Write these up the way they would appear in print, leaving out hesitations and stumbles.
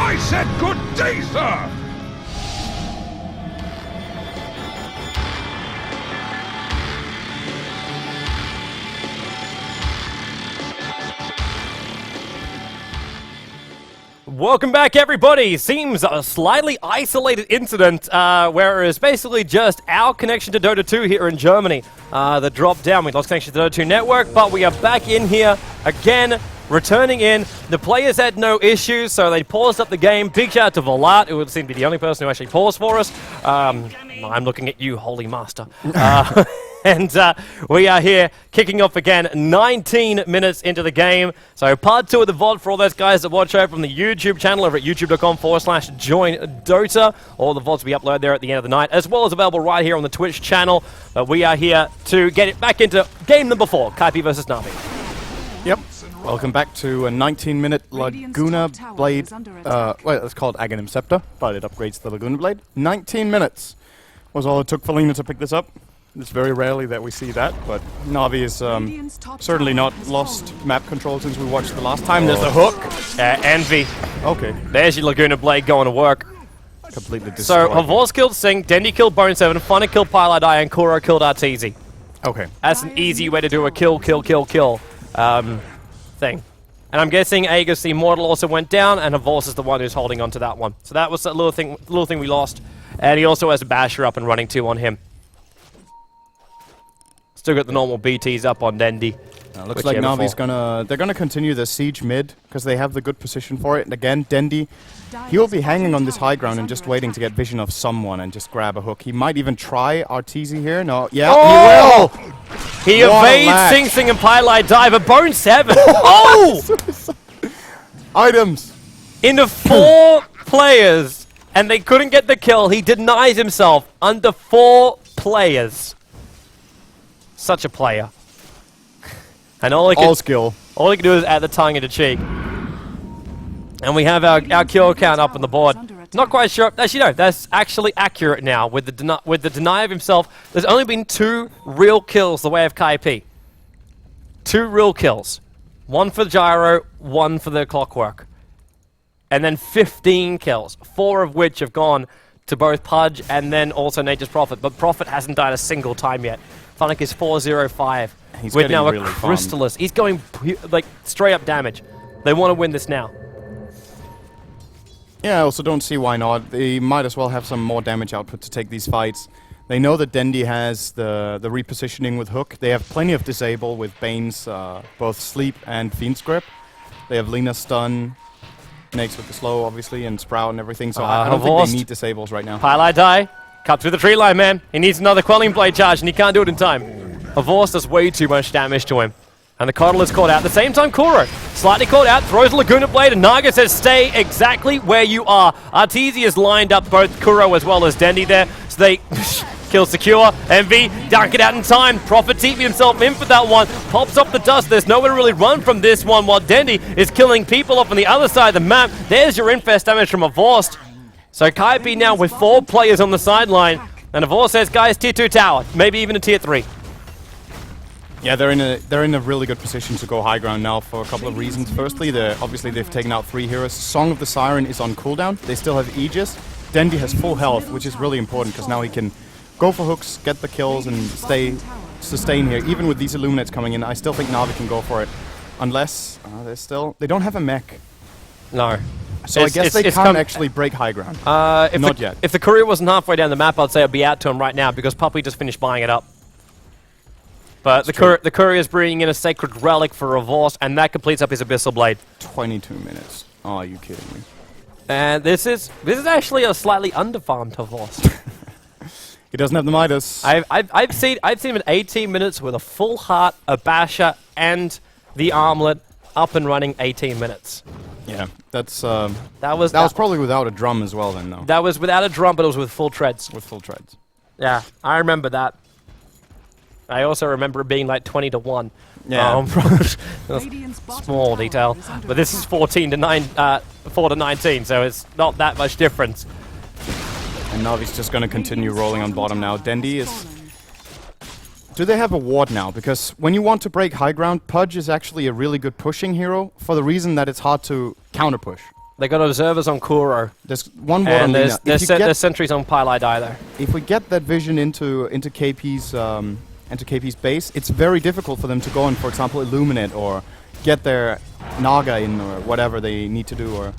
I said good day, sir! Welcome back, everybody. Seems a slightly isolated incident where it was basically just our connection to Dota 2 here in Germany that dropped down. We lost connection to the Dota 2 network, but we are back in here again, returning in. The players had no issues, so they paused up the game. Big shout out to Volat, who would seem to be the only person who actually paused for us. I'm looking at you, Holy Master. And we are here kicking off again 19 minutes into the game. So part 2 of the VOD for all those guys that watch over from the YouTube channel over at youtube.com/join-dota. All the VODs we upload there at the end of the night, as well as available right here on the Twitch channel. We are here to get it back into game number 4, Kaipi versus Navi. Yep. Welcome back to a 19-minute Laguna Blade. Well, it's called Aghanim Scepter, but it upgrades the Laguna Blade. 19 minutes was all it took for Lena to pick this up. It's very rarely that we see that, but Navi is certainly not lost map control since we watched the last time. There's the hook. Envy. Okay. There's your Laguna Blade going to work. Completely destroyed. So, Havor's killed Sing, Dendi killed Bone 7, Funny killed Piladai, and Kuro killed Arteezy. Okay. That's an easy way to do a kill thing. And I'm guessing Aegis the Immortal also went down, and Havor's is the one who's holding on to that one. So that was a little thing we lost. And he also has a Basher up and running too on him. Still got the normal BTs up on Dendi. Looks like Navi's they're gonna continue the siege mid because they have the good position for it. And again, Dendi, he will be hanging on this high ground and just waiting to get vision of someone and just grab a hook. He might even try Arteezy here. No, yeah, he will. He evades Sing Sing and Pilai Die, but Bone 7. Oh! Items into 4 players, and they couldn't get the kill. He denies himself under 4 players. Such a player. And all he can do is add the tongue into cheek. And we have our kill count up on the board. Not quite sure. Actually, no, that's actually accurate now. With the deny of himself, there's only been 2 real kills the way of Kaipi. 2 real kills. 1 for Gyro, 1 for the Clockwork. And then 15 kills, 4 of which have gone to both Pudge and then also Nature's Prophet. But Prophet hasn't died a single time yet. Funnick is 405 with now a Crystallis. He's going like straight up damage. They want to win this now. Yeah, I also don't see why not. They might as well have some more damage output to take these fights. They know that Dendi has the repositioning with Hook. They have plenty of disable with Bane's both Sleep and Fiend's Grip. They have Lena Stun, Nakes with the slow obviously, and Sprout and everything. So I don't think they need disables right now. Pilai Die. Cut through the tree line, man. He needs another Quelling Blade charge, and he can't do it in time. Havor's does way too much damage to him. And the Coddle is caught out. At the same time, Kuro, slightly caught out, throws a Laguna Blade, and Naga says, stay exactly where you are. Arteezy has lined up both Kuro as well as Dendi there, so they kill secure. Envy, dunk it out in time. Prophet TP himself in for that one. Pops up the dust. There's nowhere to really run from this one, while Dendi is killing people off on the other side of the map. There's your infest damage from Havor's. So Kaipi now with 4 players on the sideline, and Havor says, guys, tier 2 tower, maybe even a tier 3. Yeah, they're in a really good position to go high ground now for a couple of reasons. Firstly, obviously they've taken out 3 heroes. Song of the Siren is on cooldown. They still have Aegis. Dendi has full health, which is really important because now he can go for hooks, get the kills, and sustain here. Even with these Illuminates coming in, I still think Navi can go for it, unless they don't have a mech. No. So I guess they can't actually break high ground. Not yet. If the courier wasn't halfway down the map, I'd say I'd be out to him right now because Puppy just finished buying it up. But the courier is bringing in a Sacred Relic for Revorce, and that completes up his Abyssal Blade. 22 minutes. Oh, are you kidding me? And this is actually a slightly underfarmed Revorce. He doesn't have the Midas. I've seen him in 18 minutes with a full heart, a Basher, and the Armlet up and running 18 minutes. Yeah, that was probably without a drum as well then, though. That was without a drum, but it was with full treads. With full treads. Yeah, I remember that. I also remember it being like 20 to 1. Yeah. Small detail. But this is 4 to 19, so it's not that much difference. And Navi's just going to continue rolling on bottom now. Dendi is... Do they have a ward now? Because when you want to break high ground, Pudge is actually a really good pushing hero for the reason that it's hard to counter push. They got observers on Kuro. There's one word on And Lina. there's sentries on Pylai though. If we get that vision into KP's base, it's very difficult for them to go and, for example, illuminate or get their Naga in or whatever they need to do, or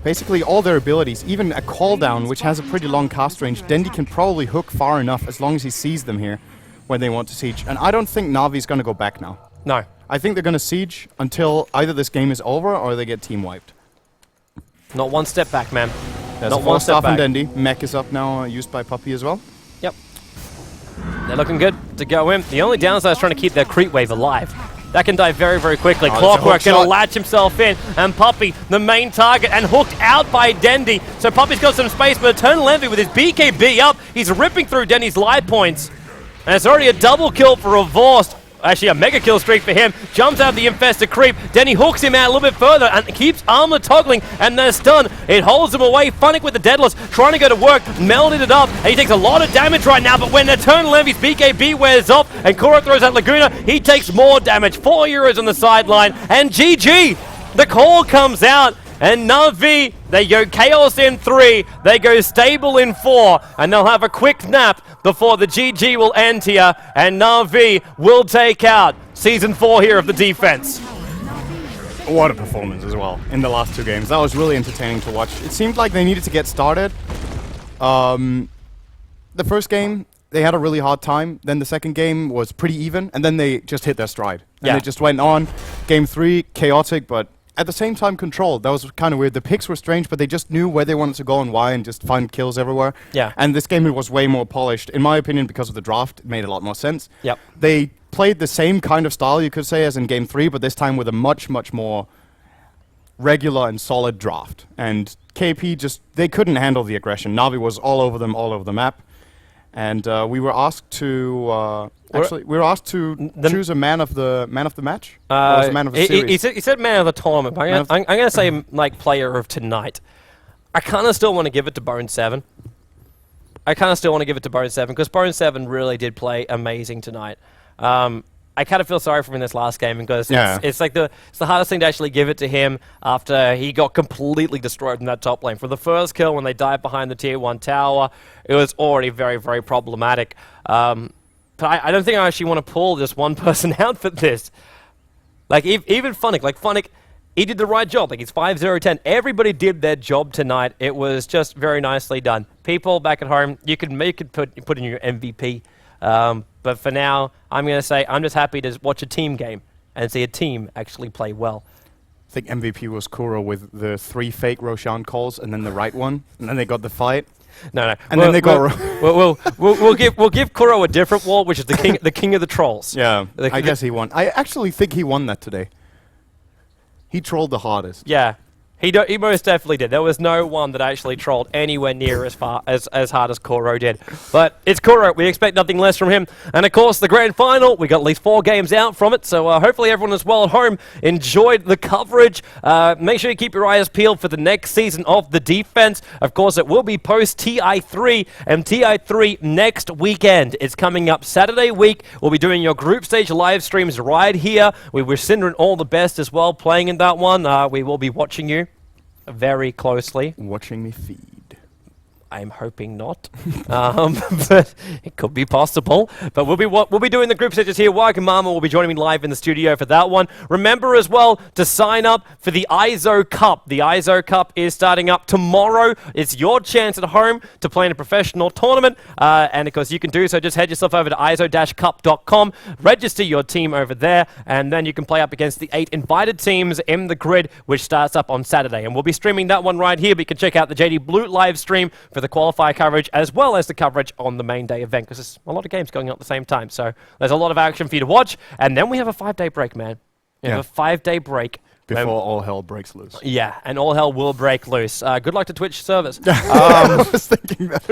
basically all their abilities. Even a call down, which has a pretty long cast range, Dendi can probably hook far enough as long as he sees them here when they want to siege. And I don't think Navi's going to go back now. No. I think they're going to siege until either this game is over or they get team wiped. Not one step back, man. There's Not a one step staff and back. Dendi. Mech is up now, used by Puppy as well. Yep. They're looking good to go in. The only downside is trying to keep their creep wave alive. That can die very, very quickly. Oh, Clockwork going to latch himself in, and Puppy, the main target, and hooked out by Dendi. So Puppy's got some space, but Eternal Envy with his BKB up, he's ripping through Dendi's life points. And it's already a double kill for Revorst. Actually, a mega kill streak for him. Jumps out the infested creep. Denni hooks him out a little bit further and keeps armor toggling, and they're stunned. It holds him away. Funnick with the Deadless, trying to go to work, melded it up, and he takes a lot of damage right now, but when Eternal Envy's BKB wears off and Kuro throws out Laguna, he takes more damage. 4 euros on the sideline, and GG! The call comes out, and Navi, they go Chaos in 3, they go Stable in 4, and they'll have a quick nap before the GG will end here, and Navi will take out Season 4 here of the defense. What a performance as well in the last 2 games. That was really entertaining to watch. It seemed like they needed to get started. The first game, they had a really hard time. Then the second game was pretty even, and then they just hit their stride. And they just went on. Game 3, chaotic, but at the same time controlled. That was kind of weird. The picks were strange, but they just knew where they wanted to go and why, and just find kills everywhere. Yeah. And this game was way more polished, in my opinion, because of the draft. It made a lot more sense. Yep. They played the same kind of style, you could say, as in Game 3, but this time with a much, much more regular and solid draft. And KP just, they couldn't handle the aggression. Navi was all over them, all over the map. And we were asked to choose a man of the match. Or was it man of the series? He said man of the tournament. But I'm going to say like player of tonight. I kind of still want to give it to Bone 7. Because Bone 7 really did play amazing tonight. I kind of feel sorry for him in this last game because it's the hardest thing to actually give it to him after he got completely destroyed in that top lane. For the first kill when they dived behind the tier 1 tower, it was already very, very problematic. But I don't think I actually want to pull just one person out for this. Like, even Funnick. Like, Funnick, he did the right job. Like, he's 5-0-10. Everybody did their job tonight. It was just very nicely done. People back at home, you could put in your MVP. But for now, I'm going to say I'm just happy to watch a team game and see a team actually play well. I think MVP was Kuro with the 3 fake Roshan calls and then the right one, and then they got the fight. No. And then they got. We'll give Kuro a different wall, which is the king of the trolls. Yeah, I guess he won. I actually think he won that today. He trolled the hardest. Yeah. He most definitely did. There was no one that actually trolled anywhere near as hard as Kuro did. But it's Kuro. We expect nothing less from him. And of course, the grand final, we got at least 4 games out from it. So hopefully everyone as well at home enjoyed the coverage. Make sure you keep your eyes peeled for the next season of the defense. Of course, it will be post TI3 and TI3 next weekend. It's coming up Saturday week. We'll be doing your group stage live streams right here. We wish Syndra all the best as well playing in that one. We will be watching you very closely. Watching me feed. I'm hoping not, but it could be possible. But we'll be doing the group stages here. Wagamama will be joining me live in the studio for that one. Remember as well to sign up for the ISO Cup. The ISO Cup is starting up tomorrow. It's your chance at home to play in a professional tournament, and of course you can do so. Just head yourself over to iso-cup.com, register your team over there, and then you can play up against the 8 invited teams in the grid, which starts up on Saturday. And we'll be streaming that one right here, but you can check out the JD Blue live stream for the qualifier coverage as well as the coverage on the main day event, because there's a lot of games going on at the same time. So there's a lot of action for you to watch. And then we have a 5-day break, man. We have a 5-day break. Before all hell breaks loose. Yeah, and all hell will break loose. Good luck to Twitch servers. I was thinking that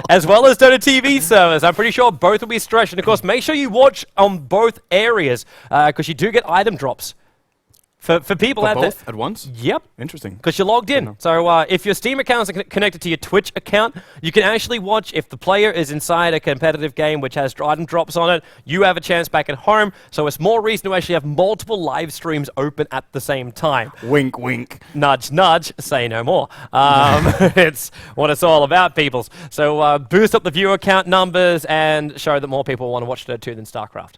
as well as Dota TV servers. I'm pretty sure both will be stretched. And of course, make sure you watch on both areas, because you do get item drops. For people For out there. both at once? Yep. Interesting. Because you're logged in. So if your Steam account is connected to your Twitch account, you can actually watch if the player is inside a competitive game which has item drops on it. You have a chance back at home. So it's more reason to actually have multiple live streams open at the same time. Wink, wink. Nudge, nudge, say no more. It's what it's all about, peoples. So boost up the viewer count numbers and show that more people want to watch Dota 2 than StarCraft.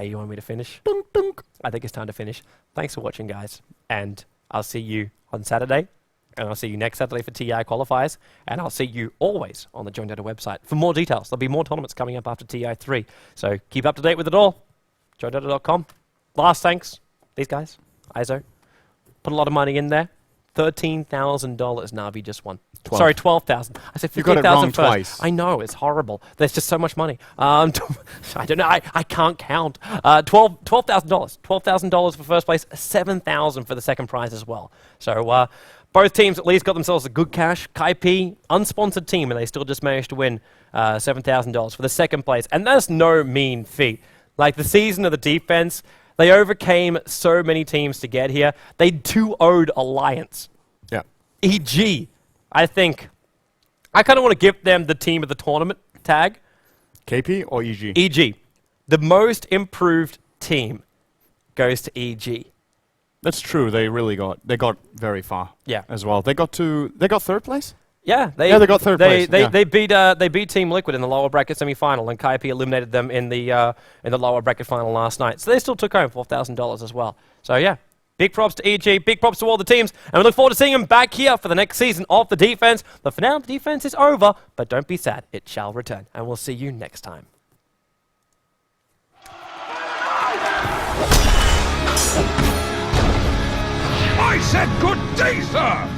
You want me to finish? Dunk, dunk. I think it's time to finish. Thanks for watching, guys. And I'll see you on Saturday. And I'll see you next Saturday for TI qualifiers. And I'll see you always on the Join Dota website for more details. There'll be more tournaments coming up after TI 3. So keep up to date with it all. JoinDota.com. Last thanks. These guys. ISO. Put a lot of money in there. $13,000 Navi just won. 12. Sorry, 12,000. I said 15,000 You got it wrong first. twice. I know, it's horrible. There's just so much money. I don't know. I can't count. $12,000. $12,000 for first place. $7,000 for the second prize as well. So both teams at least got themselves a good cash. Kaipi, unsponsored team, and they still just managed to win $7,000 for the second place. And that's no mean feat. Like the season of the defense, they overcame so many teams to get here. They 2-0'd Alliance. Yeah. EG, I think. I kind of want to give them the team of the tournament tag. KP or EG? EG. The most improved team goes to EG. That's true. They got very far. Yeah. As well. They got third place? Yeah, they got third place. They beat Team Liquid in the lower bracket semi-final, and Kaipi eliminated them in the lower bracket final last night. So they still took home $4,000 as well. So yeah, big props to EG, big props to all the teams, and we look forward to seeing them back here for the next season of the defense. But for now, the defense is over. But don't be sad, it shall return, and we'll see you next time. I said good day, sir!